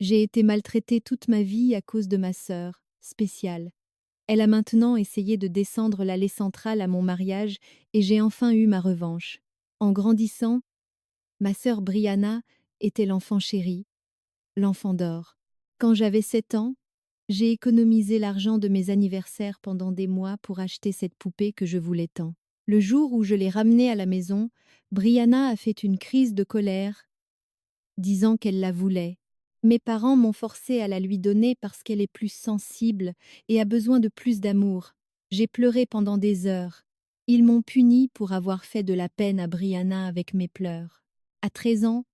J'ai été maltraitée toute ma vie à cause de ma sœur, spéciale. Elle a maintenant essayé de descendre l'allée centrale à mon mariage et j'ai enfin eu ma revanche. En grandissant, ma sœur Brianna était l'enfant chéri, l'enfant d'or. Quand j'avais 7 ans, j'ai économisé l'argent de mes anniversaires pendant des mois pour acheter cette poupée que je voulais tant. Le jour où je l'ai ramenée à la maison, Brianna a fait une crise de colère, disant qu'elle la voulait. Mes parents m'ont forcée à la lui donner parce qu'elle est plus sensible et a besoin de plus d'amour. J'ai pleuré pendant des heures. Ils m'ont punie pour avoir fait de la peine à Brianna avec mes pleurs. À 13 ans,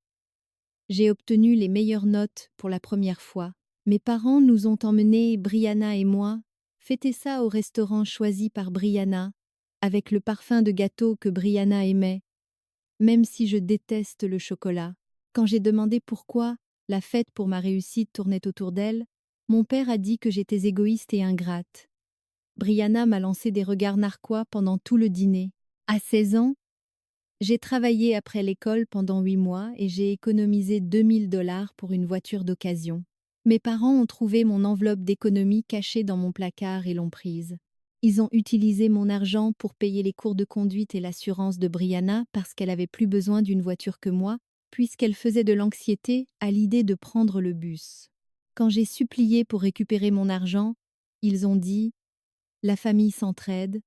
j'ai obtenu les meilleures notes pour la première fois. Mes parents nous ont emmenés, Brianna et moi, fêter ça au restaurant choisi par Brianna, avec le parfum de gâteau que Brianna aimait, même si je déteste le chocolat. Quand j'ai demandé pourquoi la fête pour ma réussite tournait autour d'elle, mon père a dit que j'étais égoïste et ingrate. Brianna m'a lancé des regards narquois pendant tout le dîner. À 16 ans, j'ai travaillé après l'école pendant 8 mois et j'ai économisé 2 000 $ pour une voiture d'occasion. Mes parents ont trouvé mon enveloppe d'économie cachée dans mon placard et l'ont prise. Ils ont utilisé mon argent pour payer les cours de conduite et l'assurance de Brianna parce qu'elle avait plus besoin d'une voiture que moi, puisqu'elle faisait de l'anxiété à l'idée de prendre le bus. Quand j'ai supplié pour récupérer mon argent, ils ont dit « La famille s'entraide ».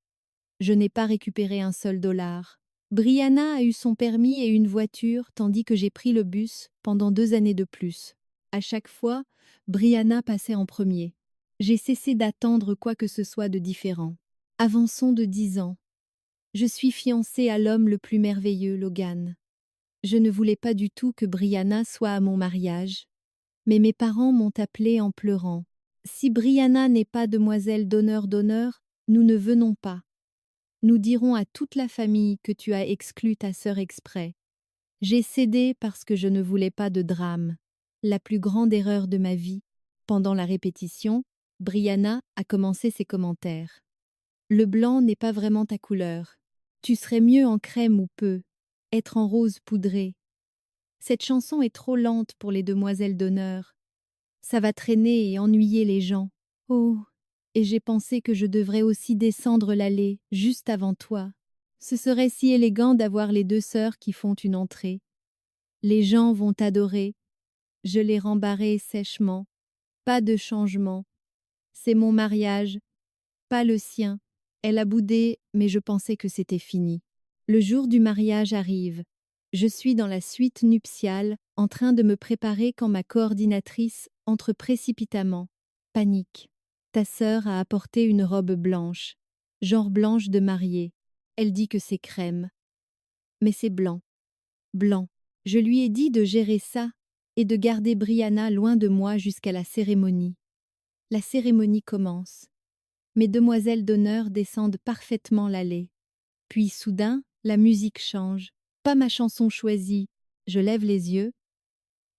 Je n'ai pas récupéré un seul dollar. Brianna a eu son permis et une voiture tandis que j'ai pris le bus pendant 2 années de plus. À chaque fois, Brianna passait en premier. J'ai cessé d'attendre quoi que ce soit de différent. Avançons de 10 ans. Je suis fiancée à l'homme le plus merveilleux, Logan. Je ne voulais pas du tout que Brianna soit à mon mariage, mais mes parents m'ont appelée en pleurant. Si Brianna n'est pas demoiselle d'honneur, nous ne venons pas. Nous dirons à toute la famille que tu as exclu ta sœur exprès. J'ai cédé parce que je ne voulais pas de drame. La plus grande erreur de ma vie. Pendant la répétition, Brianna a commencé ses commentaires. Le blanc n'est pas vraiment ta couleur. Tu serais mieux en crème ou peu. Être en rose poudré. Cette chanson est trop lente pour les demoiselles d'honneur. Ça va traîner et ennuyer les gens. Oh, et j'ai pensé que je devrais aussi descendre l'allée, juste avant toi. Ce serait si élégant d'avoir les deux sœurs qui font une entrée. Les gens vont t'adorer. Je l'ai rembarré sèchement. Pas de changement. C'est mon mariage, pas le sien. Elle a boudé, mais je pensais que c'était fini. Le jour du mariage arrive. Je suis dans la suite nuptiale, en train de me préparer quand ma coordinatrice entre précipitamment. Panique. Ta sœur a apporté une robe blanche, genre blanche de mariée. Elle dit que c'est crème. Mais c'est blanc. Blanc. Je lui ai dit de gérer ça et de garder Brianna loin de moi jusqu'à la cérémonie. La cérémonie commence. Mes demoiselles d'honneur descendent parfaitement l'allée. Puis soudain, la musique change. Pas ma chanson choisie. Je lève les yeux,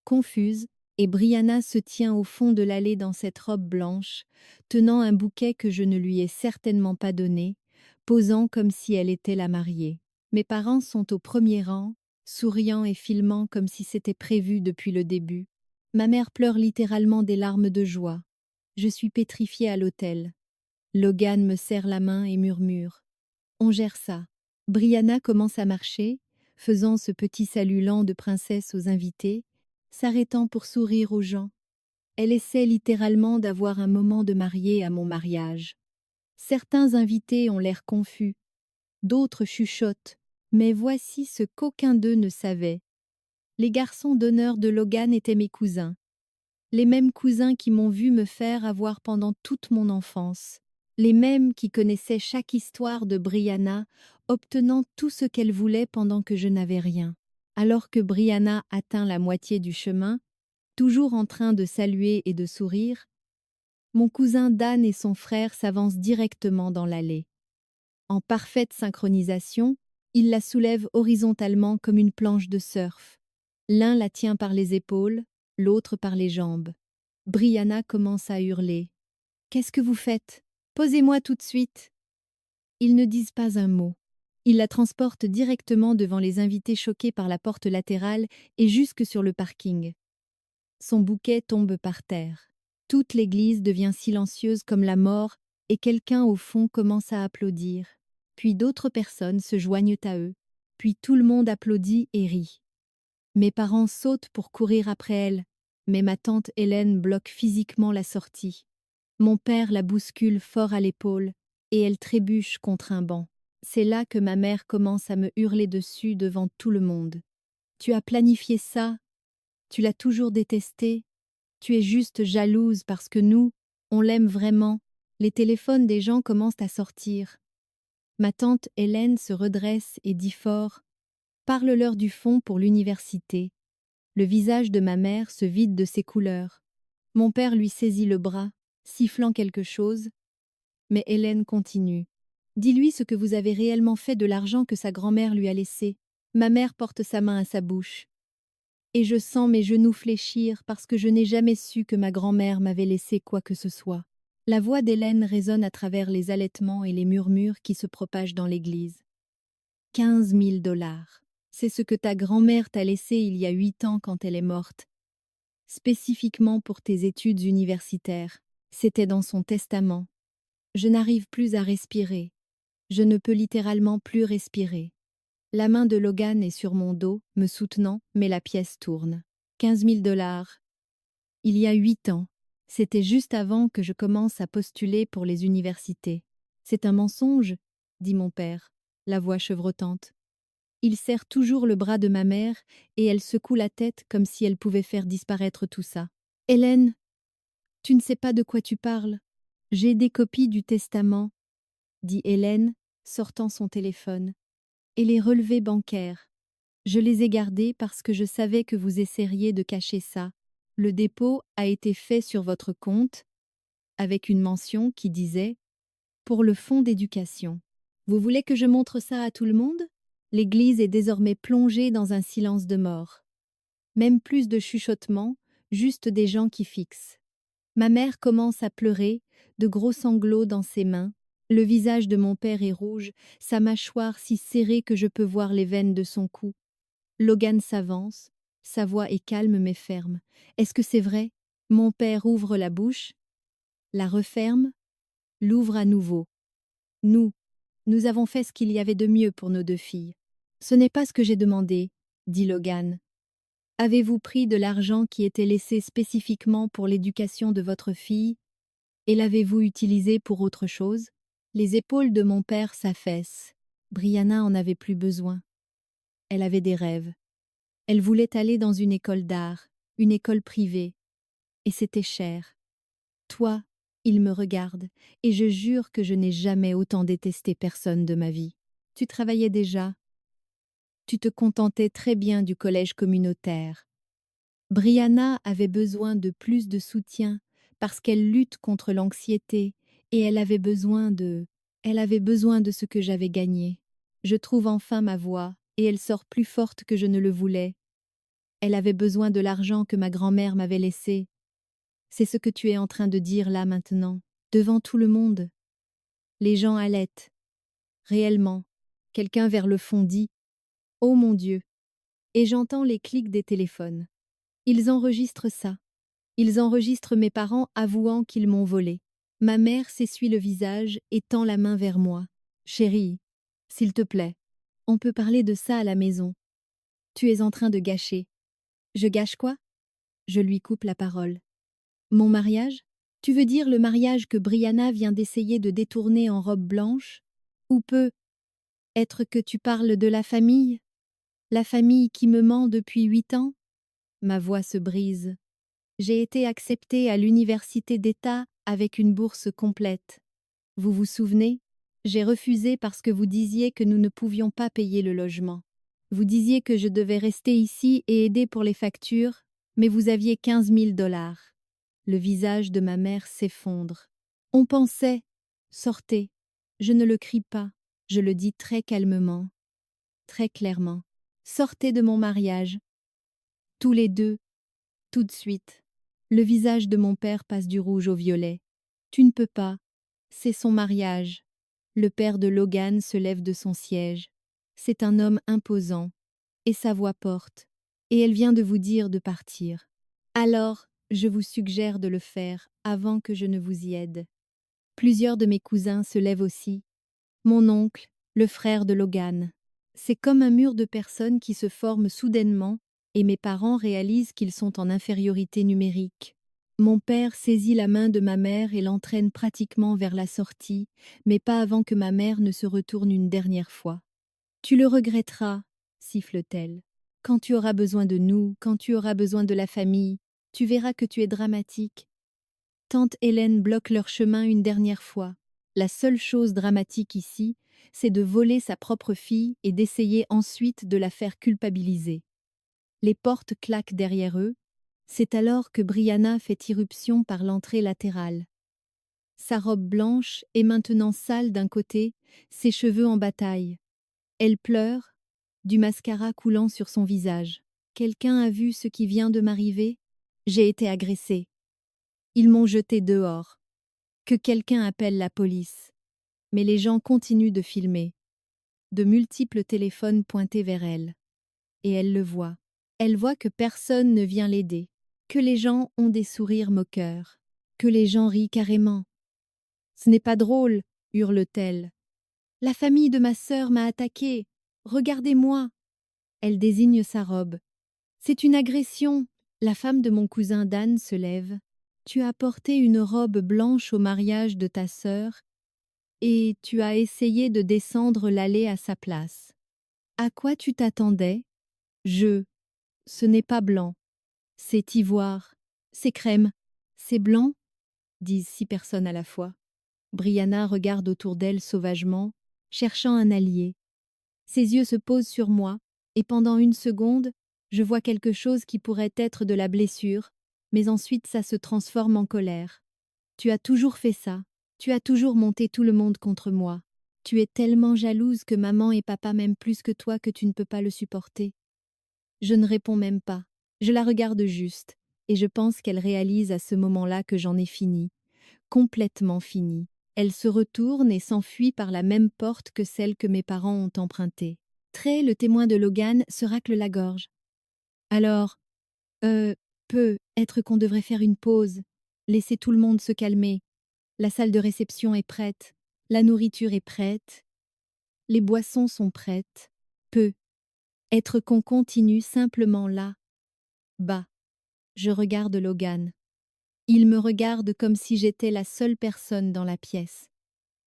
confuse, et Brianna se tient au fond de l'allée dans cette robe blanche, tenant un bouquet que je ne lui ai certainement pas donné, posant comme si elle était la mariée. Mes parents sont au premier rang, souriant et filmant comme si c'était prévu depuis le début. Ma mère pleure littéralement des larmes de joie. Je suis pétrifiée à l'autel. Logan me serre la main et murmure. On gère ça. Brianna commence à marcher, faisant ce petit salut lent de princesse aux invités, s'arrêtant pour sourire aux gens. Elle essaie littéralement d'avoir un moment de mariée à mon mariage. Certains invités ont l'air confus, d'autres chuchotent, mais voici ce qu'aucun d'eux ne savait. Les garçons d'honneur de Logan étaient mes cousins, les mêmes cousins qui m'ont vu me faire avoir pendant toute mon enfance, les mêmes qui connaissaient chaque histoire de Brianna, obtenant tout ce qu'elle voulait pendant que je n'avais rien. Alors que Brianna atteint la moitié du chemin, toujours en train de saluer et de sourire, mon cousin Dan et son frère s'avancent directement dans l'allée. En parfaite synchronisation, ils la soulèvent horizontalement comme une planche de surf. L'un la tient par les épaules, l'autre par les jambes. Brianna commence à hurler. « Qu'est-ce que vous faites? Posez-moi tout de suite !» Ils ne disent pas un mot. Ils la transportent directement devant les invités choqués par la porte latérale et jusque sur le parking. Son bouquet tombe par terre. Toute l'église devient silencieuse comme la mort et quelqu'un au fond commence à applaudir. Puis d'autres personnes se joignent à eux. Puis tout le monde applaudit et rit. Mes parents sautent pour courir après elle, mais ma tante Hélène bloque physiquement la sortie. Mon père la bouscule fort à l'épaule et elle trébuche contre un banc. C'est là que ma mère commence à me hurler dessus devant tout le monde. Tu as planifié ça, tu l'as toujours détesté, tu es juste jalouse parce que nous, on l'aime vraiment. Les téléphones des gens commencent à sortir. Ma tante Hélène se redresse et dit fort: Parle-leur du fonds pour l'université. Le visage de ma mère se vide de ses couleurs. Mon père lui saisit le bras, sifflant quelque chose, mais Hélène continue. Dis-lui ce que vous avez réellement fait de l'argent que sa grand-mère lui a laissé. Ma mère porte sa main à sa bouche. Et je sens mes genoux fléchir parce que je n'ai jamais su que ma grand-mère m'avait laissé quoi que ce soit. La voix d'Hélène résonne à travers les halètements et les murmures qui se propagent dans l'église. 15 000 $. C'est ce que ta grand-mère t'a laissé il y a 8 ans quand elle est morte. Spécifiquement pour tes études universitaires. C'était dans son testament. Je n'arrive plus à respirer. Je ne peux littéralement plus respirer. La main de Logan est sur mon dos, me soutenant, mais la pièce tourne. 15 000 $. Il y a 8 ans. C'était juste avant que je commence à postuler pour les universités. C'est un mensonge, dit mon père, la voix chevrotante. Il serre toujours le bras de ma mère et elle secoue la tête comme si elle pouvait faire disparaître tout ça. Hélène, tu ne sais pas de quoi tu parles. J'ai des copies du testament, dit Hélène, sortant son téléphone. Et les relevés bancaires. Je les ai gardés parce que je savais que vous essaieriez de cacher ça. Le dépôt a été fait sur votre compte, avec une mention qui disait « Pour le fonds d'éducation ». Vous voulez que je montre ça à tout le monde? L'église est désormais plongée dans un silence de mort. Même plus de chuchotements, juste des gens qui fixent. Ma mère commence à pleurer, de gros sanglots dans ses mains. Le visage de mon père est rouge, sa mâchoire si serrée que je peux voir les veines de son cou. Logan s'avance, sa voix est calme mais ferme. Est-ce que c'est vrai? Mon père ouvre la bouche, la referme, l'ouvre à nouveau. Nous avons fait ce qu'il y avait de mieux pour nos 2 filles. Ce n'est pas ce que j'ai demandé, dit Logan. Avez-vous pris de l'argent qui était laissé spécifiquement pour l'éducation de votre fille et l'avez-vous utilisé pour autre chose? Les épaules de mon père s'affaissent. Brianna en avait plus besoin. Elle avait des rêves. Elle voulait aller dans une école d'art, une école privée. Et c'était cher. Toi, il me regarde, et je jure que je n'ai jamais autant détesté personne de ma vie. Tu travaillais déjà. Tu te contentais très bien du collège communautaire. Brianna avait besoin de plus de soutien parce qu'elle lutte contre l'anxiété et elle avait besoin de ce que j'avais gagné. Je trouve enfin ma voix et elle sort plus forte que je ne le voulais. Elle avait besoin de l'argent que ma grand-mère m'avait laissé. C'est ce que tu es en train de dire là maintenant, devant tout le monde. Les gens halètent. Réellement, quelqu'un vers le fond dit « Oh mon Dieu !» Et j'entends les clics des téléphones. Ils enregistrent ça. Ils enregistrent mes parents avouant qu'ils m'ont volé. Ma mère s'essuie le visage et tend la main vers moi. « Chérie, s'il te plaît, on peut parler de ça à la maison. Tu es en train de gâcher. » Je gâche quoi? Je lui coupe la parole. Mon mariage? Tu veux dire le mariage que Brianna vient d'essayer de détourner en robe blanche? Ou peut être que tu parles de la famille? La famille qui me ment depuis 8 ans? Ma voix se brise. J'ai été acceptée à l'université d'État avec une bourse complète. Vous vous souvenez? J'ai refusé parce que vous disiez que nous ne pouvions pas payer le logement. Vous disiez que je devais rester ici et aider pour les factures, mais vous aviez 15 000 $. Le visage de ma mère s'effondre. On pensait, sortez. Je ne le crie pas, je le dis très calmement, très clairement. Sortez de mon mariage. Tous les deux, tout de suite. Le visage de mon père passe du rouge au violet. Tu ne peux pas. C'est son mariage. Le père de Logan se lève de son siège. C'est un homme imposant. Et sa voix porte. Et elle vient de vous dire de partir. Alors, je vous suggère de le faire avant que je ne vous y aide. Plusieurs de mes cousins se lèvent aussi. Mon oncle, le frère de Logan. C'est comme un mur de personnes qui se forment soudainement, et mes parents réalisent qu'ils sont en infériorité numérique. Mon père saisit la main de ma mère et l'entraîne pratiquement vers la sortie, mais pas avant que ma mère ne se retourne une dernière fois. Tu le regretteras, siffle-t-elle. Quand tu auras besoin de nous, quand tu auras besoin de la famille, tu verras que tu es dramatique. Tante Hélène bloque leur chemin une dernière fois. La seule chose dramatique ici, c'est de voler sa propre fille et d'essayer ensuite de la faire culpabiliser. Les portes claquent derrière eux. C'est alors que Brianna fait irruption par l'entrée latérale. Sa robe blanche est maintenant sale d'un côté, ses cheveux en bataille. Elle pleure, du mascara coulant sur son visage. Quelqu'un a vu ce qui vient de m'arriver? J'ai été agressée. Ils m'ont jetée dehors. Que quelqu'un appelle la police. Mais les gens continuent de filmer. De multiples téléphones pointés vers elle. Et elle le voit. Elle voit que personne ne vient l'aider. Que les gens ont des sourires moqueurs. Que les gens rient carrément. Ce n'est pas drôle, hurle-t-elle. La famille de ma sœur m'a attaquée. Regardez-moi. Elle désigne sa robe. C'est une agression. La femme de mon cousin Dan se lève. Tu as porté une robe blanche au mariage de ta sœur et tu as essayé de descendre l'allée à sa place. À quoi tu t'attendais? Ce n'est pas blanc. C'est ivoire. C'est crème. C'est blanc? Disent 6 personnes à la fois. Brianna regarde autour d'elle sauvagement, cherchant un allié. Ses yeux se posent sur moi, et pendant une seconde, je vois quelque chose qui pourrait être de la blessure, mais ensuite ça se transforme en colère. Tu as toujours fait ça. Tu as toujours monté tout le monde contre moi. Tu es tellement jalouse que maman et papa m'aiment plus que toi que tu ne peux pas le supporter. Je ne réponds même pas. Je la regarde juste, et je pense qu'elle réalise à ce moment-là que j'en ai fini, complètement fini. Elle se retourne et s'enfuit par la même porte que celle que mes parents ont empruntée. Trey, le témoin de Logan, se racle la gorge. Alors, peut-être qu'on devrait faire une pause, laisser tout le monde se calmer. La salle de réception est prête, la nourriture est prête, les boissons sont prêtes. Peut-être qu'on continue simplement là, bas. Je regarde Logan. Il me regarde comme si j'étais la seule personne dans la pièce.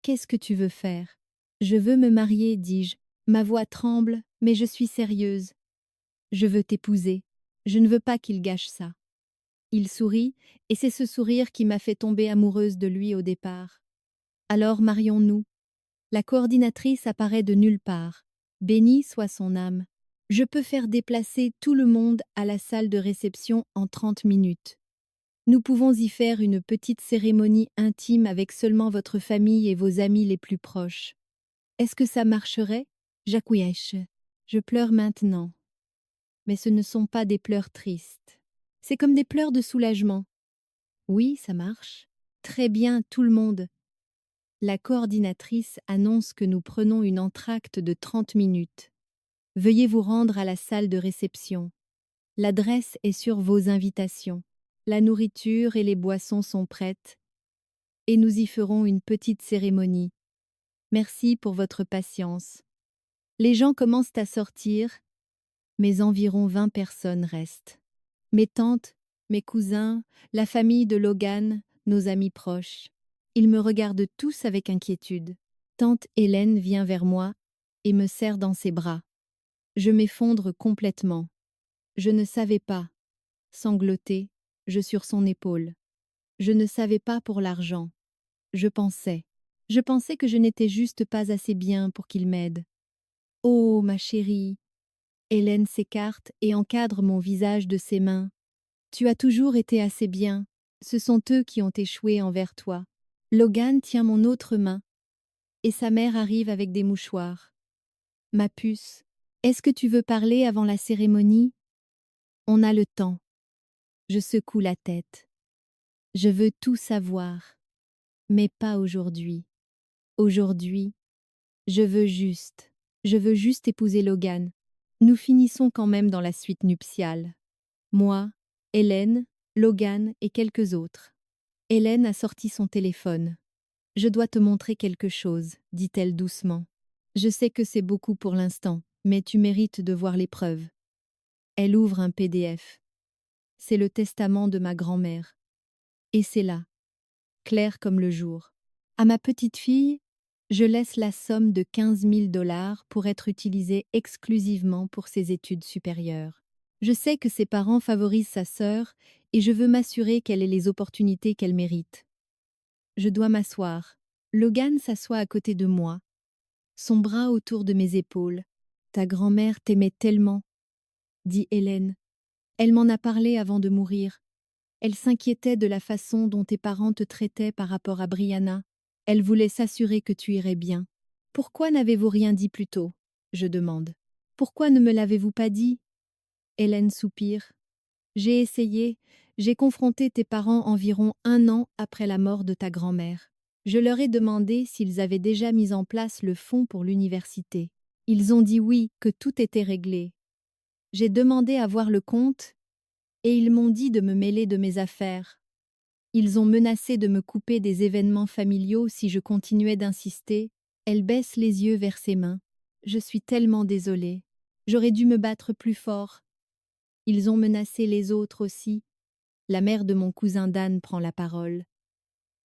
Qu'est-ce que tu veux faire? Je veux me marier, dis-je. Ma voix tremble, mais je suis sérieuse. Je veux t'épouser. Je ne veux pas qu'il gâche ça. Il sourit, et c'est ce sourire qui m'a fait tomber amoureuse de lui au départ. Alors marions-nous. La coordinatrice apparaît de nulle part. Bénie soit son âme. Je peux faire déplacer tout le monde à la salle de réception en 30 minutes. Nous pouvons y faire une petite cérémonie intime avec seulement votre famille et vos amis les plus proches. Est-ce que ça marcherait? J'acquiesce. Je pleure maintenant. Mais ce ne sont pas des pleurs tristes. C'est comme des pleurs de soulagement. Oui, ça marche. Très bien, tout le monde. La coordinatrice annonce que nous prenons une entracte de 30 minutes. Veuillez vous rendre à la salle de réception. L'adresse est sur vos invitations. La nourriture et les boissons sont prêtes. Et nous y ferons une petite cérémonie. Merci pour votre patience. Les gens commencent à sortir, mais environ 20 personnes restent. Mes tantes, mes cousins, la famille de Logan, nos amis proches. Ils me regardent tous avec inquiétude. Tante Hélène vient vers moi et me serre dans ses bras. Je m'effondre complètement. Je ne savais pas. Sanglotée, je sur son épaule. Je ne savais pas pour l'argent. Je pensais. Je pensais que je n'étais juste pas assez bien pour qu'il m'aide. Oh, ma chérie. Hélène s'écarte et encadre mon visage de ses mains. Tu as toujours été assez bien. Ce sont eux qui ont échoué envers toi. Logan tient mon autre main. Et sa mère arrive avec des mouchoirs. Ma puce, est-ce que tu veux parler avant la cérémonie? On a le temps. Je secoue la tête. Je veux tout savoir. Mais pas aujourd'hui. Aujourd'hui, je veux juste épouser Logan. Nous finissons quand même dans la suite nuptiale. Moi, Hélène, Logan et quelques autres. Hélène a sorti son téléphone. Je dois te montrer quelque chose, dit-elle doucement. Je sais que c'est beaucoup pour l'instant, mais tu mérites de voir les preuves. Elle ouvre un PDF. C'est le testament de ma grand-mère. Et c'est là, clair comme le jour. À ma petite fille, je laisse la somme de 15 000 $ pour être utilisée exclusivement pour ses études supérieures. Je sais que ses parents favorisent sa sœur et je veux m'assurer qu'elle ait les opportunités qu'elle mérite. Je dois m'asseoir. Logan s'assoit à côté de moi, son bras autour de mes épaules. Ta grand-mère t'aimait tellement, dit Hélène. Elle m'en a parlé avant de mourir. Elle s'inquiétait de la façon dont tes parents te traitaient par rapport à Brianna. Elle voulait s'assurer que tu irais bien. Pourquoi n'avez-vous rien dit plus tôt? Je demande. Pourquoi ne me l'avez-vous pas dit? Hélène soupire. J'ai essayé, j'ai confronté tes parents environ 1 an après la mort de ta grand-mère. Je leur ai demandé s'ils avaient déjà mis en place le fonds pour l'université. Ils ont dit oui, que tout était réglé. J'ai demandé à voir le compte et ils m'ont dit de me mêler de mes affaires. Ils ont menacé de me couper des événements familiaux si je continuais d'insister. Elle baisse les yeux vers ses mains. Je suis tellement désolée. J'aurais dû me battre plus fort. Ils ont menacé les autres aussi. La mère de mon cousin Dan prend la parole.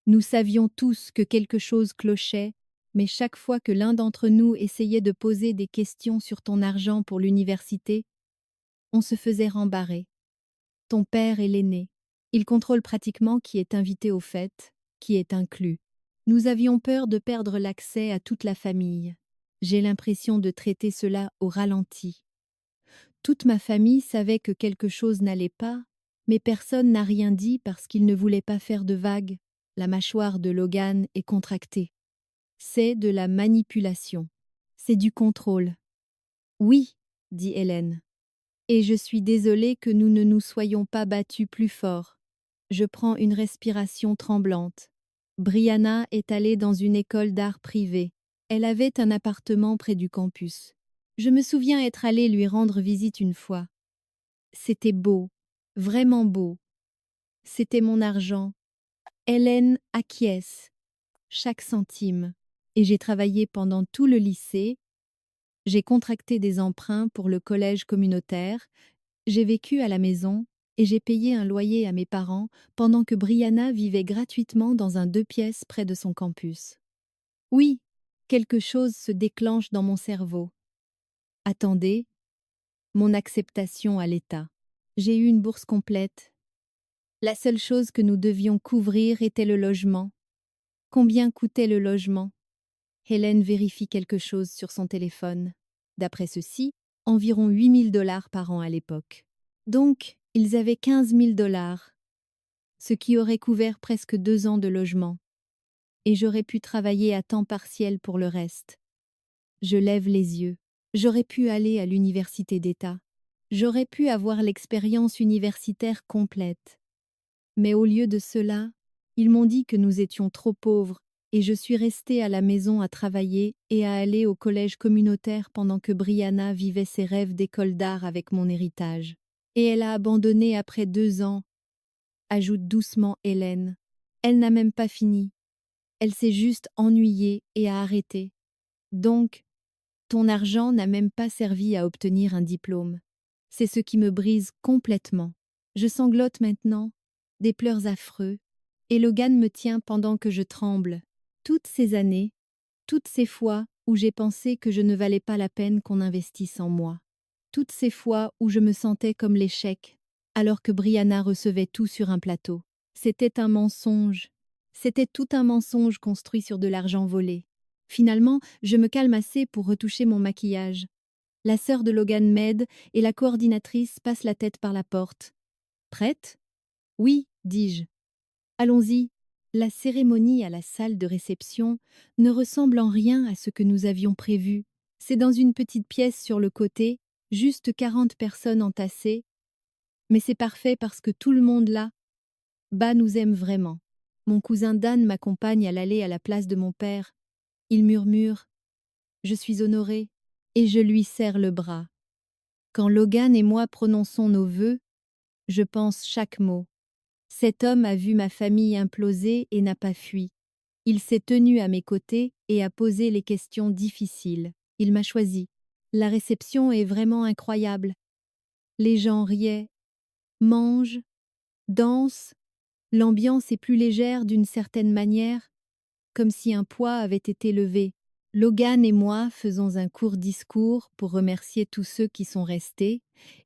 Nous savions tous que quelque chose clochait, mais chaque fois que l'un d'entre nous essayait de poser des questions sur ton argent pour l'université, on se faisait rembarrer. Ton père est l'aîné. Il contrôle pratiquement qui est invité aux fêtes, qui est inclus. Nous avions peur de perdre l'accès à toute la famille. J'ai l'impression de traiter cela au ralenti. Toute ma famille savait que quelque chose n'allait pas, mais personne n'a rien dit parce qu'il ne voulait pas faire de vagues. La mâchoire de Logan est contractée. C'est de la manipulation. C'est du contrôle. Oui, dit Hélène. Et je suis désolée que nous ne nous soyons pas battus plus fort. Je prends une respiration tremblante. Brianna est allée dans une école d'art privée. Elle avait un appartement près du campus. Je me souviens être allée lui rendre visite une fois. C'était beau, vraiment beau. C'était mon argent. Hélène acquiesce, chaque centime. Et j'ai travaillé pendant tout le lycée. J'ai contracté des emprunts pour le collège communautaire. J'ai vécu à la maison et j'ai payé un loyer à mes parents pendant que Brianna vivait gratuitement dans un 2 pièces près de son campus. Oui, quelque chose se déclenche dans mon cerveau. Attendez, mon acceptation à l'État. J'ai eu une bourse complète. La seule chose que nous devions couvrir était le logement. Combien coûtait le logement? Hélène vérifie quelque chose sur son téléphone. D'après ceci, environ 8 000 $ par an à l'époque. Donc, ils avaient 15 000 $, ce qui aurait couvert presque 2 ans de logement. Et j'aurais pu travailler à temps partiel pour le reste. Je lève les yeux. J'aurais pu aller à l'université d'État. J'aurais pu avoir l'expérience universitaire complète. Mais au lieu de cela, ils m'ont dit que nous étions trop pauvres et je suis restée à la maison à travailler et à aller au collège communautaire pendant que Brianna vivait ses rêves d'école d'art avec mon héritage. Et elle a abandonné après 2 ans, ajoute doucement Hélène. Elle n'a même pas fini. Elle s'est juste ennuyée et a arrêté. Donc, ton argent n'a même pas servi à obtenir un diplôme. C'est ce qui me brise complètement. Je sanglote maintenant, des pleurs affreux, et Logan me tient pendant que je tremble. Toutes ces années, toutes ces fois où j'ai pensé que je ne valais pas la peine qu'on investisse en moi. Toutes ces fois où je me sentais comme l'échec, alors que Brianna recevait tout sur un plateau. C'était un mensonge. C'était tout un mensonge construit sur de l'argent volé. Finalement, je me calme assez pour retoucher mon maquillage. La sœur de Logan m'aide et la coordinatrice passe la tête par la porte. Prête? Oui, dis-je. Allons-y. La cérémonie à la salle de réception ne ressemble en rien à ce que nous avions prévu. C'est dans une petite pièce sur le côté, juste 40 personnes entassées. Mais c'est parfait parce que tout le monde là, nous aime vraiment. Mon cousin Dan m'accompagne à l'aller à la place de mon père. Il murmure « Je suis honorée » et je lui serre le bras. Quand Logan et moi prononçons nos vœux, je pense chaque mot. Cet homme a vu ma famille imploser et n'a pas fui. Il s'est tenu à mes côtés et a posé les questions difficiles. Il m'a choisi. La réception est vraiment incroyable. Les gens riaient, mangent, dansent. L'ambiance est plus légère d'une certaine manière, comme si un poids avait été levé. Logan et moi faisons un court discours pour remercier tous ceux qui sont restés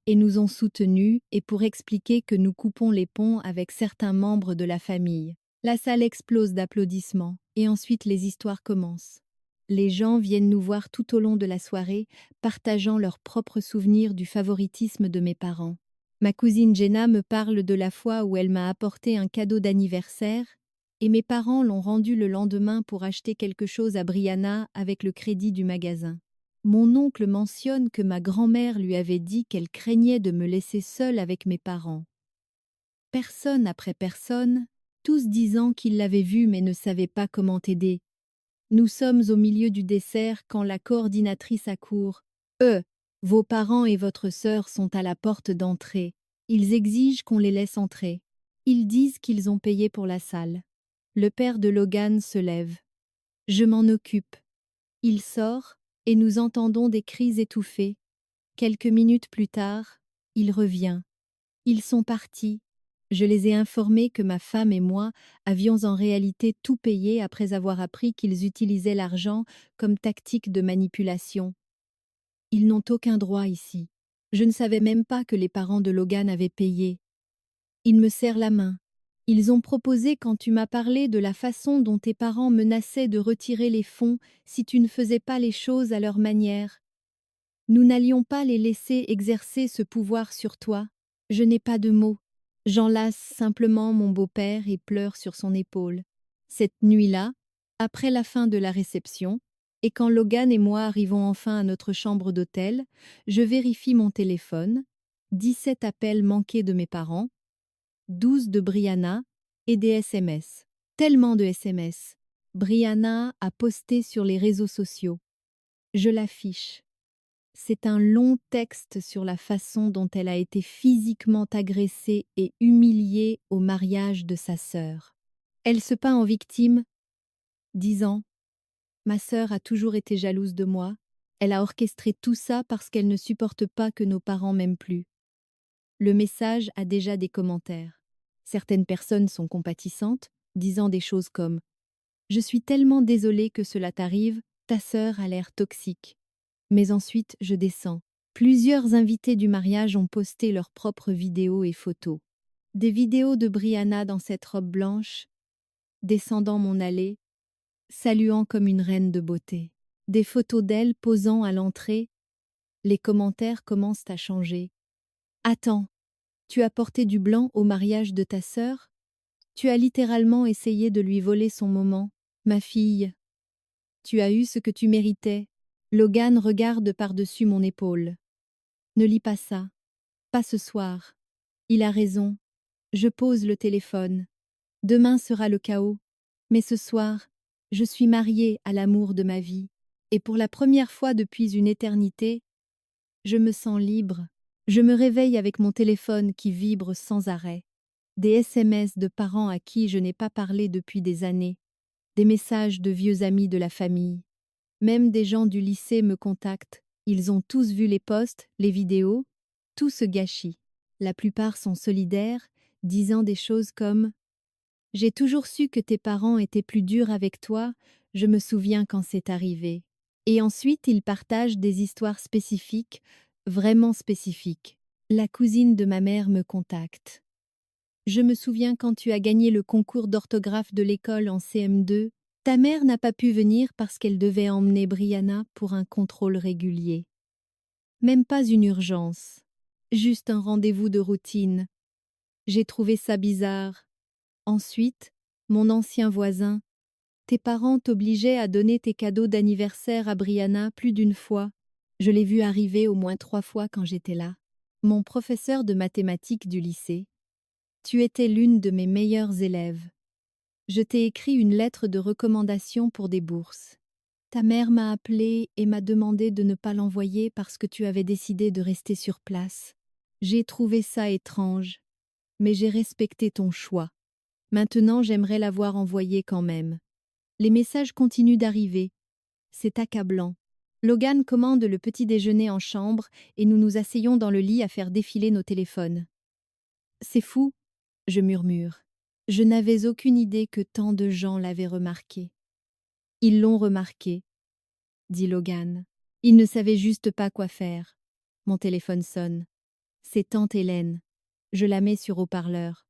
et nous ont soutenus et pour expliquer que nous coupons les ponts avec certains membres de la famille. La salle explose d'applaudissements et ensuite les histoires commencent. Les gens viennent nous voir tout au long de la soirée, partageant leurs propres souvenirs du favoritisme de mes parents. Ma cousine Jenna me parle de la fois où elle m'a apporté un cadeau d'anniversaire et mes parents l'ont rendu le lendemain pour acheter quelque chose à Brianna avec le crédit du magasin. Mon oncle mentionne que ma grand-mère lui avait dit qu'elle craignait de me laisser seule avec mes parents. Personne après personne, tous disant qu'ils l'avaient vue mais ne savaient pas comment aider. Nous sommes au milieu du dessert quand la coordinatrice accourt. Vos parents et votre sœur sont à la porte d'entrée. Ils exigent qu'on les laisse entrer. Ils disent qu'ils ont payé pour la salle. Le père de Logan se lève. Je m'en occupe. Il sort, et nous entendons des cris étouffés. Quelques minutes plus tard, il revient. Ils sont partis. Je les ai informés que ma femme et moi avions en réalité tout payé après avoir appris qu'ils utilisaient l'argent comme tactique de manipulation. Ils n'ont aucun droit ici. Je ne savais même pas que les parents de Logan avaient payé. Ils me serrent la main. Ils ont proposé quand tu m'as parlé de la façon dont tes parents menaçaient de retirer les fonds si tu ne faisais pas les choses à leur manière. Nous n'allions pas les laisser exercer ce pouvoir sur toi. Je n'ai pas de mots. J'enlace simplement mon beau-père et pleure sur son épaule. Cette nuit-là, après la fin de la réception, et quand Logan et moi arrivons enfin à notre chambre d'hôtel, je vérifie mon téléphone, 17 appels manqués de mes parents, 12 de Brianna et des SMS. Tellement de SMS. Brianna a posté sur les réseaux sociaux. Je l'affiche. C'est un long texte sur la façon dont elle a été physiquement agressée et humiliée au mariage de sa sœur. Elle se peint en victime, disant « Ma sœur a toujours été jalouse de moi. Elle a orchestré tout ça parce qu'elle ne supporte pas que nos parents m'aiment plus. » Le message a déjà des commentaires. Certaines personnes sont compatissantes, disant des choses comme « Je suis tellement désolée que cela t'arrive, ta sœur a l'air toxique. » Mais ensuite, je descends. Plusieurs invités du mariage ont posté leurs propres vidéos et photos. Des vidéos de Brianna dans cette robe blanche, descendant mon allée, saluant comme une reine de beauté. Des photos d'elle posant à l'entrée. Les commentaires commencent à changer. Attends, tu as porté du blanc au mariage de ta sœur? Tu as littéralement essayé de lui voler son moment. Ma fille, tu as eu ce que tu méritais. Logan regarde par-dessus mon épaule. Ne lis pas ça. Pas ce soir. Il a raison. Je pose le téléphone. Demain sera le chaos. Mais ce soir, je suis mariée à l'amour de ma vie. Et pour la première fois depuis une éternité, je me sens libre. Je me réveille avec mon téléphone qui vibre sans arrêt. Des SMS de parents à qui je n'ai pas parlé depuis des années. Des messages de vieux amis de la famille. Même des gens du lycée me contactent. Ils ont tous vu les posts, les vidéos. Tout se gâchit. La plupart sont solidaires, disant des choses comme « J'ai toujours su que tes parents étaient plus durs avec toi, je me souviens quand c'est arrivé. » Et ensuite, ils partagent des histoires spécifiques, vraiment spécifiques. La cousine de ma mère me contacte. « Je me souviens quand tu as gagné le concours d'orthographe de l'école en CM2. Ta mère n'a pas pu venir parce qu'elle devait emmener Brianna pour un contrôle régulier. Même pas une urgence, juste un rendez-vous de routine. J'ai trouvé ça bizarre. Ensuite, mon ancien voisin. Tes parents t'obligeaient à donner tes cadeaux d'anniversaire à Brianna plus d'une fois. Je l'ai vu arriver au moins 3 fois quand j'étais là. Mon professeur de mathématiques du lycée. Tu étais l'une de mes meilleures élèves. Je t'ai écrit une lettre de recommandation pour des bourses. Ta mère m'a appelée et m'a demandé de ne pas l'envoyer parce que tu avais décidé de rester sur place. J'ai trouvé ça étrange. Mais j'ai respecté ton choix. Maintenant, j'aimerais l'avoir envoyé quand même. Les messages continuent d'arriver. C'est accablant. Logan commande le petit déjeuner en chambre et nous nous asseyons dans le lit à faire défiler nos téléphones. C'est fou, je murmure. Je n'avais aucune idée que tant de gens l'avaient remarqué. Ils l'ont remarqué, dit Logan. Ils ne savaient juste pas quoi faire. Mon téléphone sonne. C'est tante Hélène. Je la mets sur haut-parleur.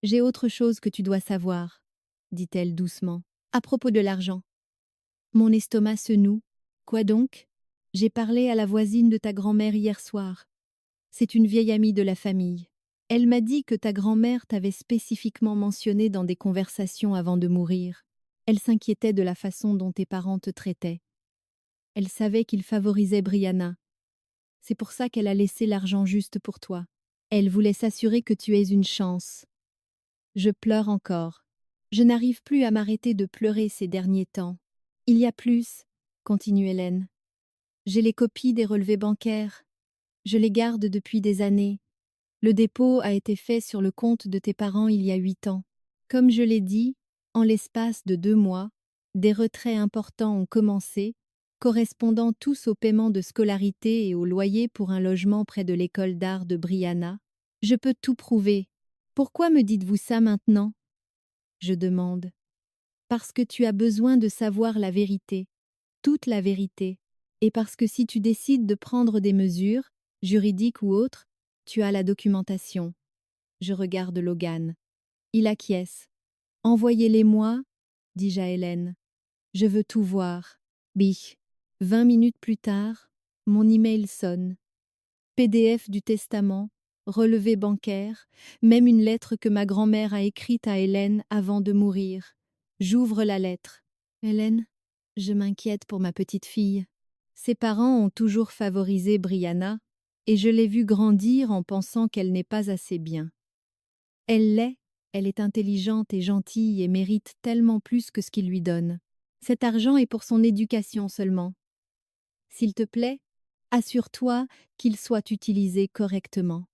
J'ai autre chose que tu dois savoir, dit-elle doucement. À propos de l'argent. Mon estomac se noue. Quoi donc? J'ai parlé à la voisine de ta grand-mère hier soir. C'est une vieille amie de la famille. Elle m'a dit que ta grand-mère t'avait spécifiquement mentionné dans des conversations avant de mourir. Elle s'inquiétait de la façon dont tes parents te traitaient. Elle savait qu'ils favorisaient Brianna. C'est pour ça qu'elle a laissé l'argent juste pour toi. Elle voulait s'assurer que tu aies une chance. Je pleure encore. Je n'arrive plus à m'arrêter de pleurer ces derniers temps. Il y a plus, continue Hélène. J'ai les copies des relevés bancaires. Je les garde depuis des années. Le dépôt a été fait sur le compte de tes parents il y a 8 ans. Comme je l'ai dit, en l'espace de 2 mois, des retraits importants ont commencé, correspondant tous au paiement de scolarité et au loyer pour un logement près de l'école d'art de Brianna. Je peux tout prouver. Pourquoi me dites-vous ça maintenant? Je demande. Parce que tu as besoin de savoir la vérité, toute la vérité, et parce que si tu décides de prendre des mesures, juridiques ou autres, tu as la documentation. Je regarde Logan. Il acquiesce. Envoyez-les-moi, dis-je à Hélène. Je veux tout voir. Bi. 20 minutes plus tard, mon email sonne. PDF du testament, relevé bancaire, même une lettre que ma grand-mère a écrite à Hélène avant de mourir. J'ouvre la lettre. Hélène, je m'inquiète pour ma petite fille. Ses parents ont toujours favorisé Brianna, et je l'ai vue grandir en pensant qu'elle n'est pas assez bien. Elle l'est, elle est intelligente et gentille et mérite tellement plus que ce qu'il lui donne. Cet argent est pour son éducation seulement. S'il te plaît, assure-toi qu'il soit utilisé correctement.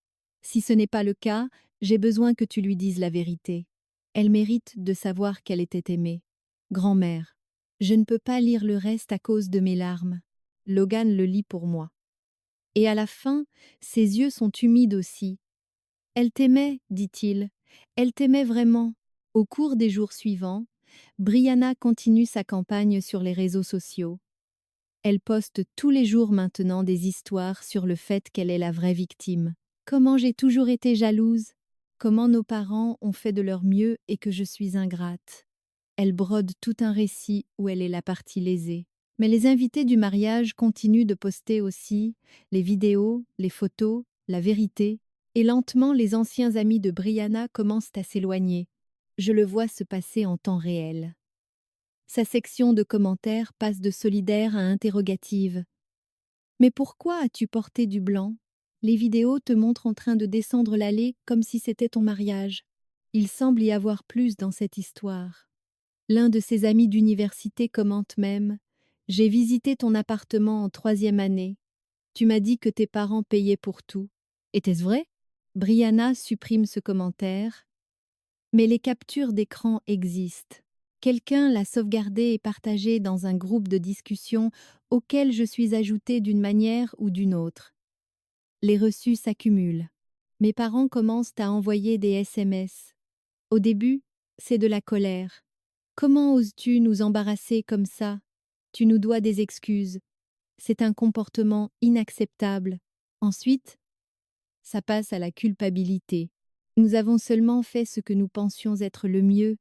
Si ce n'est pas le cas, j'ai besoin que tu lui dises la vérité. Elle mérite de savoir qu'elle était aimée. Grand-mère, je ne peux pas lire le reste à cause de mes larmes. Logan le lit pour moi. Et à la fin, ses yeux sont humides aussi. Elle t'aimait, dit-il. Elle t'aimait vraiment. Au cours des jours suivants, Brianna continue sa campagne sur les réseaux sociaux. Elle poste tous les jours maintenant des histoires sur le fait qu'elle est la vraie victime. Comment j'ai toujours été jalouse, comment nos parents ont fait de leur mieux et que je suis ingrate. Elle brode tout un récit où elle est la partie lésée. Mais les invités du mariage continuent de poster aussi les vidéos, les photos, la vérité, et lentement les anciens amis de Brianna commencent à s'éloigner. Je le vois se passer en temps réel. Sa section de commentaires passe de solidaire à interrogative. Mais pourquoi as-tu porté du blanc? Les vidéos te montrent en train de descendre l'allée comme si c'était ton mariage. Il semble y avoir plus dans cette histoire. L'un de ses amis d'université commente même: « J'ai visité ton appartement en 3e année. Tu m'as dit que tes parents payaient pour tout. Était-ce vrai ?» Brianna supprime ce commentaire. Mais les captures d'écran existent. Quelqu'un l'a sauvegardée et partagée dans un groupe de discussion auquel je suis ajoutée d'une manière ou d'une autre. Les reçus s'accumulent. Mes parents commencent à envoyer des SMS. Au début, c'est de la colère. Comment oses-tu nous embarrasser comme ça? Tu nous dois des excuses. C'est un comportement inacceptable. Ensuite, ça passe à la culpabilité. Nous avons seulement fait ce que nous pensions être le mieux.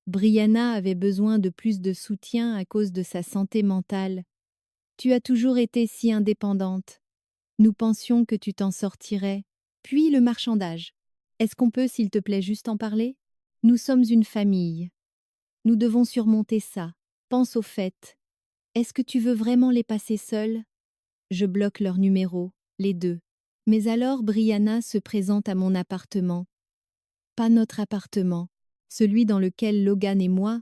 Brianna avait besoin de plus de soutien à cause de sa santé mentale. Tu as toujours été si indépendante. Nous pensions que tu t'en sortirais. Puis le marchandage. Est-ce qu'on peut, s'il te plaît, juste en parler? Nous sommes une famille. Nous devons surmonter ça. Pense au fait. Est-ce que tu veux vraiment les passer seuls? Je bloque leur numéro, les deux. Mais alors Brianna se présente à mon appartement. Pas notre appartement, celui dans lequel Logan et moi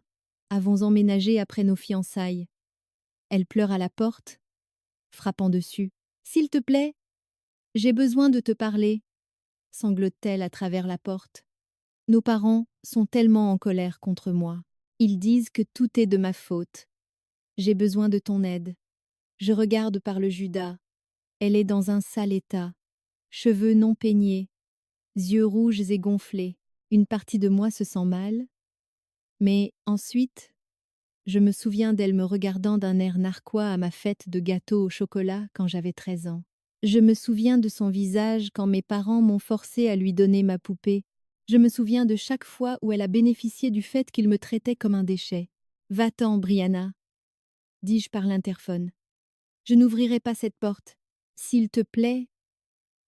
avons emménagé après nos fiançailles. Elle pleure à la porte, frappant dessus. « S'il te plaît, j'ai besoin de te parler. » sanglote-t-elle à travers la porte. Nos parents sont tellement en colère contre moi. Ils disent que tout est de ma faute. J'ai besoin de ton aide. Je regarde par le Judas. Elle est dans un sale état. Cheveux non peignés, yeux rouges et gonflés. Une partie de moi se sent mal. Mais ensuite, je me souviens d'elle me regardant d'un air narquois à ma fête de gâteau au chocolat quand j'avais 13 ans. Je me souviens de son visage quand mes parents m'ont forcé à lui donner ma poupée. Je me souviens de chaque fois où elle a bénéficié du fait qu'il me traitait comme un déchet. Va-t'en, Brianna, dis-je par l'interphone. Je n'ouvrirai pas cette porte. S'il te plaît.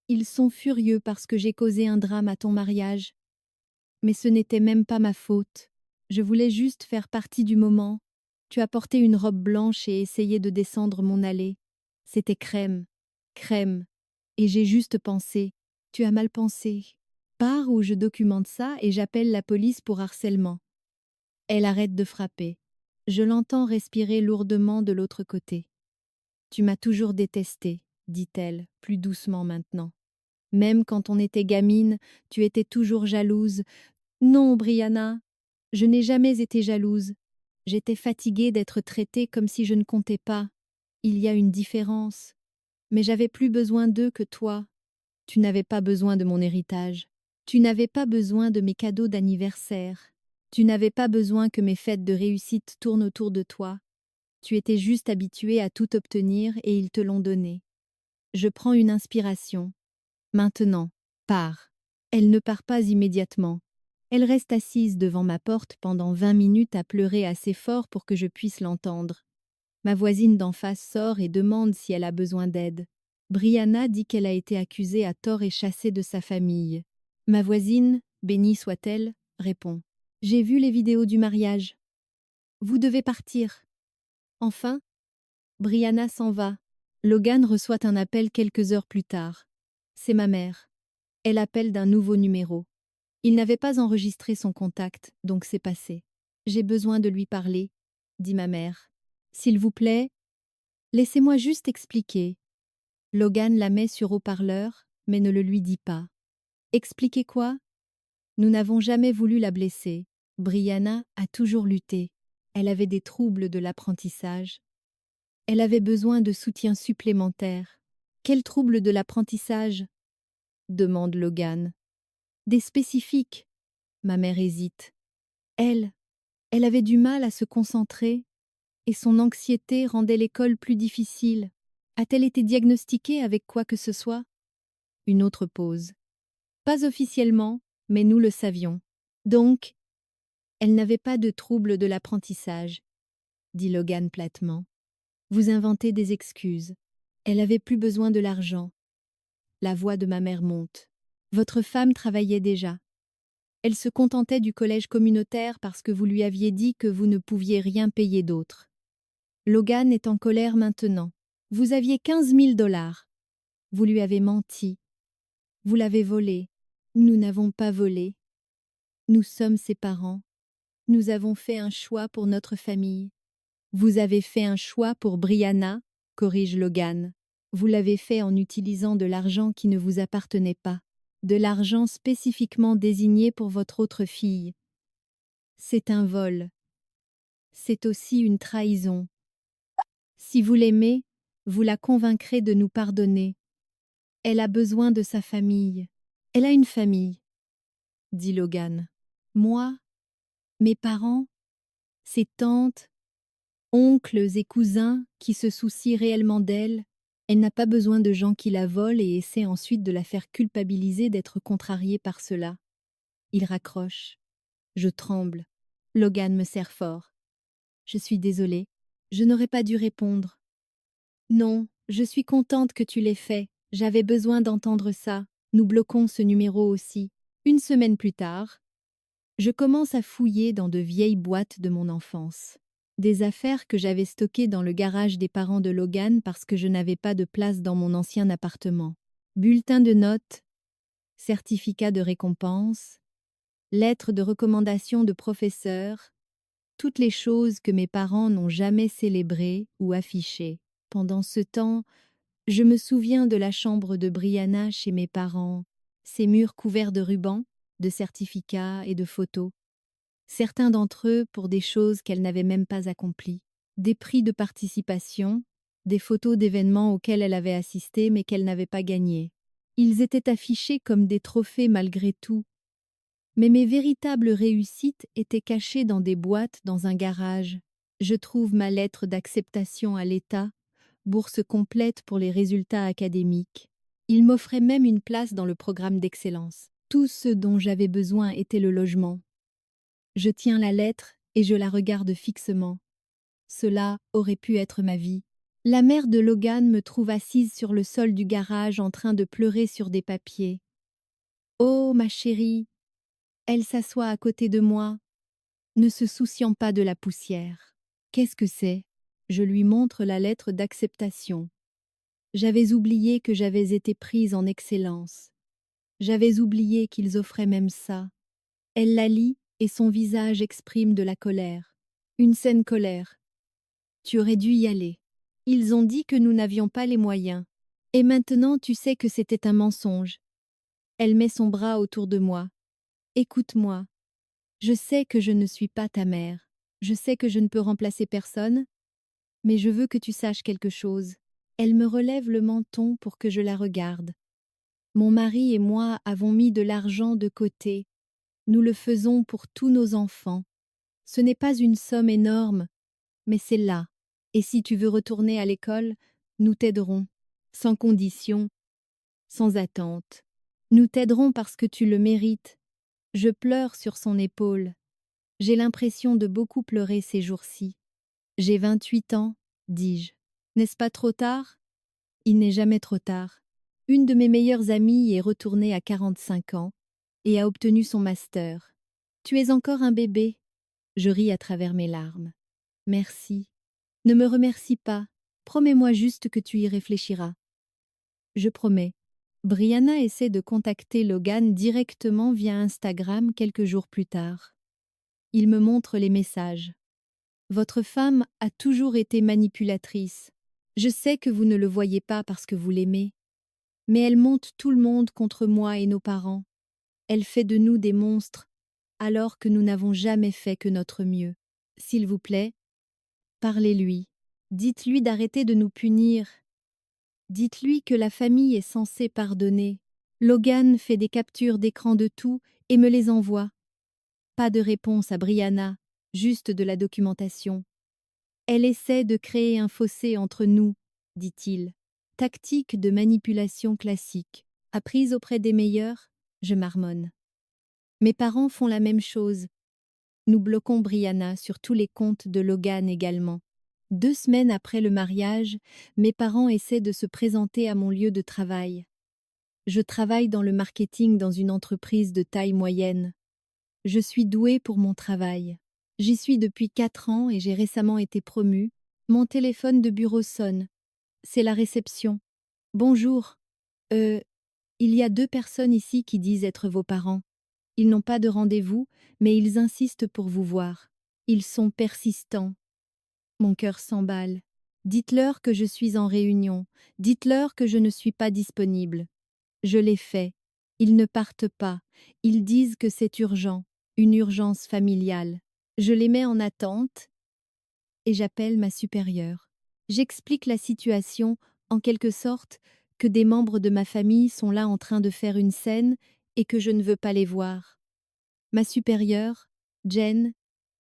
Ils sont furieux parce que j'ai causé un drame à ton mariage. Mais ce n'était même pas ma faute. Je voulais juste faire partie du moment. Tu as porté une robe blanche et essayé de descendre mon allée. C'était crème, crème. Et j'ai juste pensé. Tu as mal pensé. Pars où je documente ça et j'appelle la police pour harcèlement. Elle arrête de frapper. Je l'entends respirer lourdement de l'autre côté. Tu m'as toujours détesté, dit-elle, plus doucement maintenant. Même quand on était gamine, tu étais toujours jalouse. Non, Brianna, je n'ai jamais été jalouse. J'étais fatiguée d'être traitée comme si je ne comptais pas. Il y a une différence. Mais j'avais plus besoin d'eux que toi. Tu n'avais pas besoin de mon héritage. Tu n'avais pas besoin de mes cadeaux d'anniversaire. Tu n'avais pas besoin que mes fêtes de réussite tournent autour de toi. Tu étais juste habituée à tout obtenir et ils te l'ont donné. Je prends une inspiration. Maintenant, pars. Elle ne part pas immédiatement. Elle reste assise devant ma porte pendant 20 minutes à pleurer assez fort pour que je puisse l'entendre. Ma voisine d'en face sort et demande si elle a besoin d'aide. Brianna dit qu'elle a été accusée à tort et chassée de sa famille. Ma voisine, bénie soit-elle, répond. J'ai vu les vidéos du mariage. Vous devez partir. Enfin, Brianna s'en va. Logan reçoit un appel quelques heures plus tard. C'est ma mère. Elle appelle d'un nouveau numéro. Il n'avait pas enregistré son contact, donc c'est passé. J'ai besoin de lui parler, dit ma mère. S'il vous plaît, laissez-moi juste expliquer. Logan la met sur haut-parleur, mais ne le lui dit pas. Expliquer quoi? Nous n'avons jamais voulu la blesser. Brianna a toujours lutté. Elle avait des troubles de l'apprentissage. Elle avait besoin de soutien supplémentaire. Quels troubles de l'apprentissage? Demande Logan. Des spécifiques. Ma mère hésite. Elle avait du mal à se concentrer, et son anxiété rendait l'école plus difficile. A-t-elle été diagnostiquée avec quoi que ce soit? Une autre pause. Pas officiellement, mais nous le savions. Donc, elle n'avait pas de trouble de l'apprentissage, dit Logan platement. Vous inventez des excuses. Elle avait plus besoin de l'argent. La voix de ma mère monte. Votre femme travaillait déjà. Elle se contentait du collège communautaire parce que vous lui aviez dit que vous ne pouviez rien payer d'autre. Logan est en colère maintenant. Vous aviez 15 000 dollars. Vous lui avez menti. Vous l'avez volé. Nous n'avons pas volé. Nous sommes ses parents. Nous avons fait un choix pour notre famille. Vous avez fait un choix pour Brianna, corrige Logan. Vous l'avez fait en utilisant de l'argent qui ne vous appartenait pas. De l'argent spécifiquement désigné pour votre autre fille. C'est un vol. C'est aussi une trahison. Si vous l'aimez, vous la convaincrez de nous pardonner. Elle a besoin de sa famille. Elle a une famille, dit Logan. Moi, mes parents, ses tantes, oncles et cousins qui se soucient réellement d'elle, elle n'a pas besoin de gens qui la volent et essaient ensuite de la faire culpabiliser d'être contrariée par cela. Il raccroche. Je tremble. Logan me serre fort. Je suis désolée. Je n'aurais pas dû répondre. Non, je suis contente que tu l'aies fait. J'avais besoin d'entendre ça. Nous bloquons ce numéro aussi. Une semaine plus tard, je commence à fouiller dans de vieilles boîtes de mon enfance. Des affaires que j'avais stockées dans le garage des parents de Logan parce que je n'avais pas de place dans mon ancien appartement. Bulletins de notes, certificats de récompense, lettres de recommandation de professeurs, toutes les choses que mes parents n'ont jamais célébrées ou affichées. Pendant ce temps, je me souviens de la chambre de Brianna chez mes parents, Ses murs couverts de rubans, de certificats et de photos. Certains d'entre eux pour des choses qu'elle n'avait même pas accomplies. Des prix de participation, des photos d'événements auxquels elle avait assisté mais qu'elle n'avait pas gagnés. Ils étaient affichés comme des trophées malgré tout. Mais mes véritables réussites étaient cachées dans des boîtes dans un garage. Je trouve ma lettre d'acceptation à l'État, bourse complète pour les résultats académiques. Il m'offrait même une place dans le programme d'excellence. Tout ce dont j'avais besoin était le logement. Je tiens la lettre et je la regarde fixement. Cela aurait pu être ma vie. La mère de Logan me trouve assise sur le sol du garage en train de pleurer sur des papiers. Oh, ma chérie! Elle s'assoit à côté de moi, ne se souciant pas de la poussière. Qu'est-ce que c'est? Je lui montre la lettre d'acceptation. J'avais oublié que j'avais été prise en excellence. J'avais oublié qu'ils offraient même ça. Elle la lit et son visage exprime de la colère. Une saine colère. Tu aurais dû y aller. Ils ont dit que nous n'avions pas les moyens. Et maintenant tu sais que c'était un mensonge. Elle met son bras autour de moi. Écoute-moi. Je sais que je ne suis pas ta mère. Je sais que je ne peux remplacer personne. Mais je veux que tu saches quelque chose. Elle me relève le menton pour que je la regarde. Mon mari et moi avons mis de l'argent de côté. Nous le faisons pour tous nos enfants. Ce n'est pas une somme énorme, mais c'est là. Et si tu veux retourner à l'école, nous t'aiderons, sans condition, sans attente. Nous t'aiderons parce que tu le mérites. Je pleure sur son épaule. J'ai l'impression de beaucoup pleurer ces jours-ci. J'ai 28 ans, dis-je. N'est-ce pas trop tard? Il n'est jamais trop tard. Une de mes meilleures amies est retournée à 45 ans et a obtenu son master. Tu es encore un bébé. Je ris à travers mes larmes. Merci. Ne me remercie pas. Promets-moi juste que tu y réfléchiras. Je promets. Brianna essaie de contacter Logan directement via Instagram quelques jours plus tard. Il me montre les messages. Votre femme a toujours été manipulatrice. Je sais que vous ne le voyez pas parce que vous l'aimez. Mais elle monte tout le monde contre moi et nos parents. Elle fait de nous des monstres, alors que nous n'avons jamais fait que notre mieux. S'il vous plaît, parlez-lui. Dites-lui d'arrêter de nous punir. Dites-lui que la famille est censée pardonner. Logan fait des captures d'écran de tout et me les envoie. Pas de réponse à Brianna, juste de la documentation. Elle essaie de créer un fossé entre nous, dit-il. Tactique de manipulation classique. Apprise auprès des meilleurs, je marmonne. Mes parents font la même chose. Nous bloquons Brianna sur tous les comptes de Logan également. 2 semaines après le mariage, mes parents essaient de se présenter à mon lieu de travail. Je travaille dans le marketing dans une entreprise de taille moyenne. Je suis douée pour mon travail. J'y suis depuis 4 ans et j'ai récemment été promue. Mon téléphone de bureau sonne. C'est la réception. Bonjour. Il y a 2 personnes ici qui disent être vos parents. Ils n'ont pas de rendez-vous, mais ils insistent pour vous voir. Ils sont persistants. Mon cœur s'emballe. Dites-leur que je suis en réunion. Dites-leur que je ne suis pas disponible. Je l'ai fait. Ils ne partent pas. Ils disent que c'est urgent, une urgence familiale. Je les mets en attente et j'appelle ma supérieure. J'explique la situation, en quelque sorte, que des membres de ma famille sont là en train de faire une scène et que je ne veux pas les voir. Ma supérieure, Jen,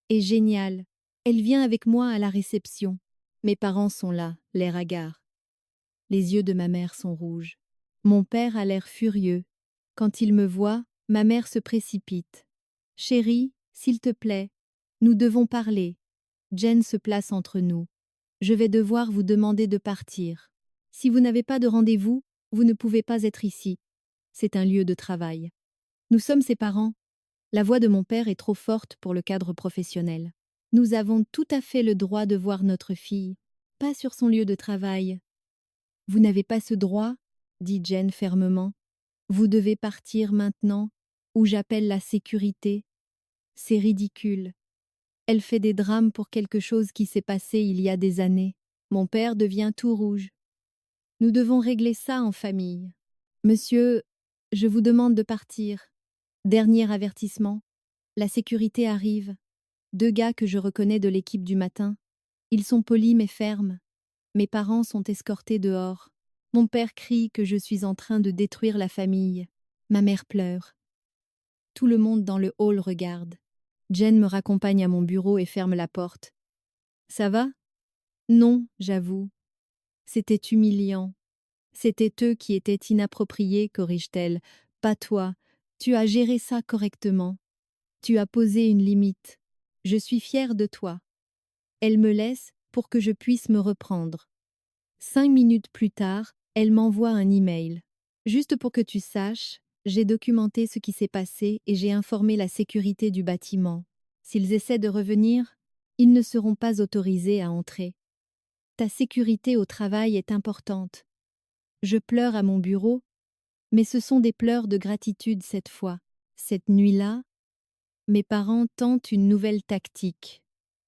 est géniale. Elle vient avec moi à la réception. Mes parents sont là, l'air hagard. Les yeux de ma mère sont rouges. Mon père a l'air furieux. Quand il me voit, ma mère se précipite. « Chérie, s'il te plaît, nous devons parler. » Jen se place entre nous. « Je vais devoir vous demander de partir. Si vous n'avez pas de rendez-vous, vous ne pouvez pas être ici. C'est un lieu de travail. Nous sommes ses parents. La voix de mon père est trop forte pour le cadre professionnel. Nous avons tout à fait le droit de voir notre fille, pas sur son lieu de travail. » « Vous n'avez pas ce droit, » dit Jen fermement. « Vous devez partir maintenant, ou j'appelle la sécurité. » C'est ridicule. Elle fait des drames pour quelque chose qui s'est passé il y a des années. Mon père devient tout rouge. Nous devons régler ça en famille. Monsieur, Je vous demande de partir. Dernier avertissement. La sécurité arrive. 2 gars que je reconnais de l'équipe du matin. Ils sont polis mais fermes. Mes parents sont escortés dehors. Mon père crie que je suis en train de détruire la famille. Ma mère pleure. Tout le monde dans le hall regarde. Jen me raccompagne à mon bureau et ferme la porte. Ça va? Non, j'avoue. C'était humiliant. C'était eux qui étaient inappropriés, corrige-t-elle. Pas toi. Tu as géré ça correctement. Tu as posé une limite. Je suis fière de toi. Elle me laisse pour que je puisse me reprendre. 5 minutes plus tard, elle m'envoie un email. Juste pour que tu saches, j'ai documenté ce qui s'est passé et j'ai informé la sécurité du bâtiment. S'ils essaient de revenir, ils ne seront pas autorisés à entrer. Ta sécurité au travail est importante. Je pleure à mon bureau, mais ce sont des pleurs de gratitude cette fois. Cette nuit-là, mes parents tentent une nouvelle tactique.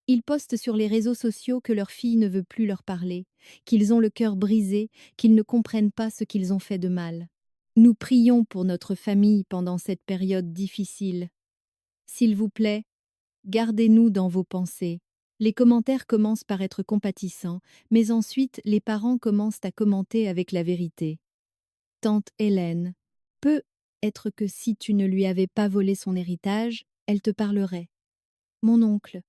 Ils postent sur les réseaux sociaux que leur fille ne veut plus leur parler, qu'ils ont le cœur brisé, qu'ils ne comprennent pas ce qu'ils ont fait de mal. Nous prions pour notre famille pendant cette période difficile. S'il vous plaît, gardez-nous dans vos pensées. Les commentaires commencent par être compatissants, mais ensuite les parents commencent à commenter avec la vérité. Tante Hélène, peut être que si tu ne lui avais pas volé son héritage, elle te parlerait. Mon oncle,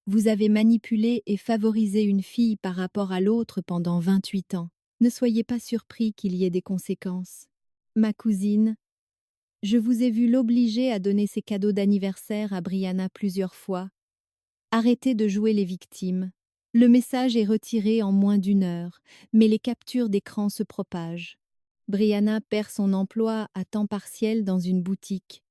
vous avez manipulé et favorisé une fille par rapport à l'autre pendant 28 ans. Ne soyez pas surpris qu'il y ait des conséquences. Ma cousine, je vous ai vu l'obliger à donner ses cadeaux d'anniversaire à Brianna plusieurs fois. Arrêtez de jouer les victimes. Le message est retiré en moins d'1 heure, mais les captures d'écran se propagent. Brianna perd son emploi à temps partiel dans une boutique.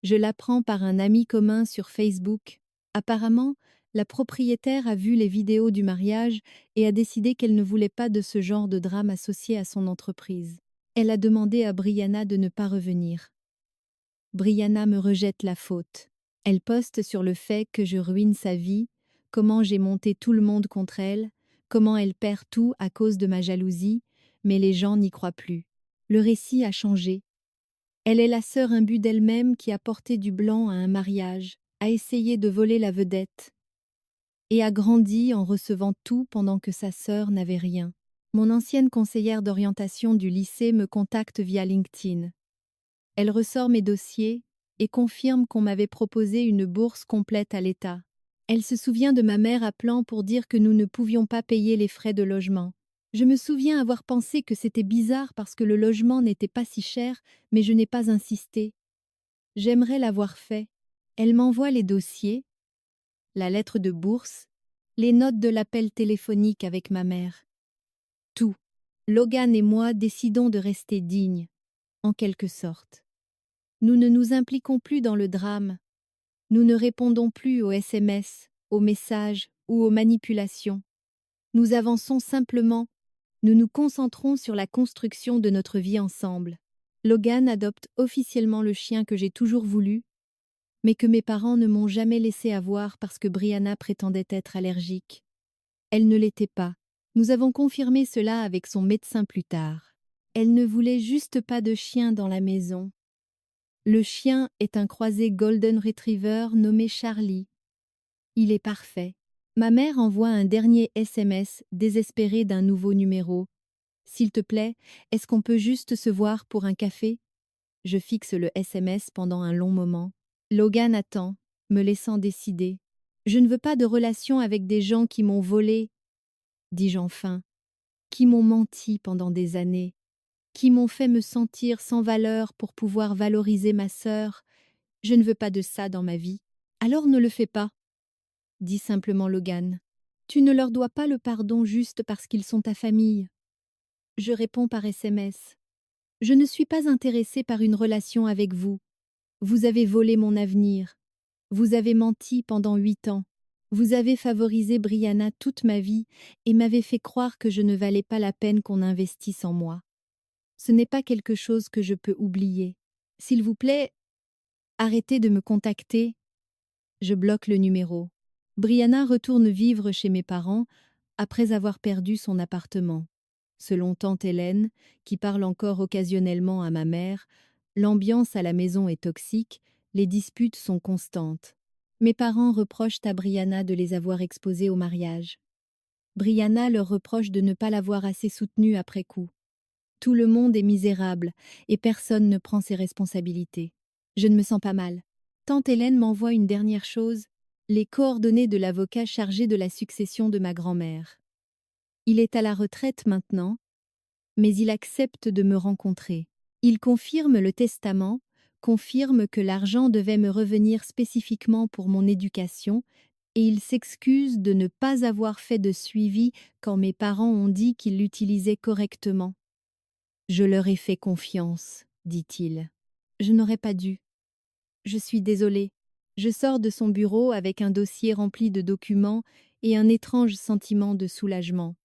Je l'apprends par un ami commun sur Facebook. Apparemment, la propriétaire a vu les vidéos du mariage et a décidé qu'elle ne voulait pas de ce genre de drame associé à son entreprise. Elle a demandé à Brianna de ne pas revenir. Brianna me rejette la faute. Elle poste sur le fait que je ruine sa vie, comment j'ai monté tout le monde contre elle, comment elle perd tout à cause de ma jalousie, mais les gens n'y croient plus. Le récit a changé. Elle est la sœur imbue d'elle-même qui a porté du blanc à un mariage, a essayé de voler la vedette, et a grandi en recevant tout pendant que sa sœur n'avait rien. Mon ancienne conseillère d'orientation du lycée me contacte via LinkedIn. Elle ressort mes dossiers et confirme qu'on m'avait proposé une bourse complète à l'État. Elle se souvient de ma mère appelant pour dire que nous ne pouvions pas payer les frais de logement. Je me souviens avoir pensé que c'était bizarre parce que le logement n'était pas si cher, mais je n'ai pas insisté. J'aimerais l'avoir fait. Elle m'envoie les dossiers, la lettre de bourse, les notes de l'appel téléphonique avec ma mère. Tout. Logan et moi décidons de rester dignes, en quelque sorte. Nous ne nous impliquons plus dans le drame. Nous ne répondons plus aux SMS, aux messages ou aux manipulations. Nous avançons simplement. Nous nous concentrons sur la construction de notre vie ensemble. Logan adopte officiellement le chien que j'ai toujours voulu, mais que mes parents ne m'ont jamais laissé avoir parce que Brianna prétendait être allergique. Elle ne l'était pas. Nous avons confirmé cela avec son médecin plus tard. Elle ne voulait juste pas de chien dans la maison. Le chien est un croisé Golden Retriever nommé Charlie. Il est parfait. Ma mère envoie un dernier SMS désespéré d'un nouveau numéro. S'il te plaît, est-ce qu'on peut juste se voir pour un café? Je fixe le SMS pendant un long moment. Logan attend, me laissant décider. Je ne veux pas de relation avec des gens qui m'ont volé, dis-je enfin, qui m'ont menti pendant des années, qui m'ont fait me sentir sans valeur pour pouvoir valoriser ma sœur. Je ne veux pas de ça dans ma vie. Alors ne le fais pas, dit simplement Logan. Tu ne leur dois pas le pardon juste parce qu'ils sont ta famille. Je réponds par SMS. Je ne suis pas intéressée par une relation avec vous. Vous avez volé mon avenir. Vous avez menti pendant 8 ans. Vous avez favorisé Brianna toute ma vie et m'avez fait croire que je ne valais pas la peine qu'on investisse en moi. Ce n'est pas quelque chose que je peux oublier. S'il vous plaît, arrêtez de me contacter. Je bloque le numéro. Brianna retourne vivre chez mes parents après avoir perdu son appartement. Selon tante Hélène, qui parle encore occasionnellement à ma mère, L'ambiance à la maison est toxique, les disputes sont constantes. Mes parents reprochent à Brianna de les avoir exposés au mariage. Brianna leur reproche de ne pas l'avoir assez soutenue après coup. Tout le monde est misérable et personne ne prend ses responsabilités. Je ne me sens pas mal. Tante Hélène m'envoie une dernière chose, les coordonnées de l'avocat chargé de la succession de ma grand-mère. Il est à la retraite maintenant, mais il accepte de me rencontrer. Il confirme le testament, confirme que l'argent devait me revenir spécifiquement pour mon éducation, et il s'excuse de ne pas avoir fait de suivi quand mes parents ont dit qu'ils l'utilisaient correctement. Je leur ai fait confiance, dit-il. Je n'aurais pas dû. Je suis désolée. Je sors de son bureau avec un dossier rempli de documents et un étrange sentiment de soulagement.